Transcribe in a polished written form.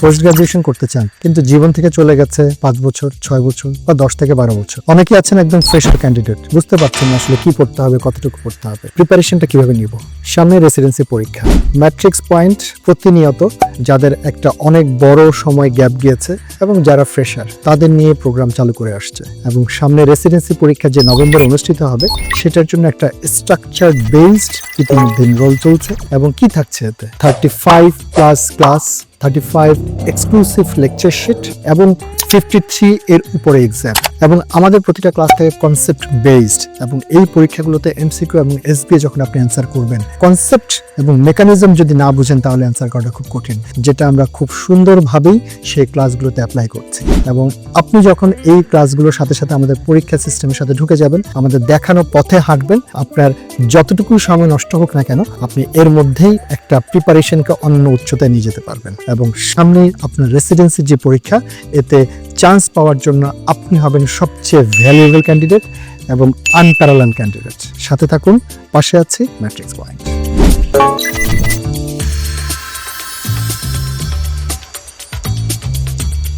Post graduation করতে চান কিন্তু জীবন থেকে চলে গেছে 5 বছর 6 বছর বা 10 থেকে 12 বছর। অনেকে আছেন একদম ফ্রেশার ক্যান্ডিডেট, বুঝতে পারছেন না আসলে কি পড়তে হবে, কতটুকু পড়তে হবে, প্রিপারেশনটা কিভাবে নিব। সামনে রেসিডেন্সি পরীক্ষা, ম্যাট্রিক্স পয়েন্ট প্রতিনিয়ত যাদের একটা অনেক বড় সময় গ্যাপ গিয়েছে এবং যারা ফ্রেশার তাদের নিয়ে প্রোগ্রাম চালু করে আসছে এবং সামনে রেসিডেন্সি পরীক্ষা যে নভেম্বরে অনুষ্ঠিত হবে সেটার জন্য একটা স্ট্রাকচার বেসড ইতিমধ্যে এনরোল চলছে এবং কি থাকছে এতে 35+ ক্লাস, 35 এক্সক্লুসিভ লেকচার শিট এবং 53 এর উপরে এক্সাম এবং আমাদের প্রতিটা ক্লাস থেকে কনসেপ্ট বেসড এবং এই পরীক্ষাগুলোতে এমসিকিউ এবং এসবিএ যখন আপনি অ্যান্সার করবেন কনসেপ্ট এবং মেকানিজম যদি না বুঝেন তাহলে অ্যান্সার করাটা খুব কঠিন, যেটা আমরা খুব সুন্দরভাবেই সেই ক্লাসগুলোতে অ্যাপ্লাই করছি। এবং আপনি যখন এই ক্লাসগুলোর সাথে সাথে আমাদের পরীক্ষা সিস্টেমের সাথে ঢুকে যাবেন, আমাদের দেখানো পথে হাঁটবেন, আপনার যতটুকু সময় নষ্ট হোক না কেন আপনি এর মধ্যেই একটা প্রিপারেশনকে অন্য উচ্চতায় নিয়ে যেতে পারবেন এবং সামনেই আপনার রেসিডেন্সির যে পরীক্ষা এতে চান্স পাওয়ার জন্য আপনি হবেন সবচেয়ে ভ্যালুয়েবল ক্যান্ডিডেট এবং আনপ্যারালাল ক্যান্ডিডেট। সাথে থাকুন, পাশে আছি ম্যাট্রিক্স পয়েন্ট।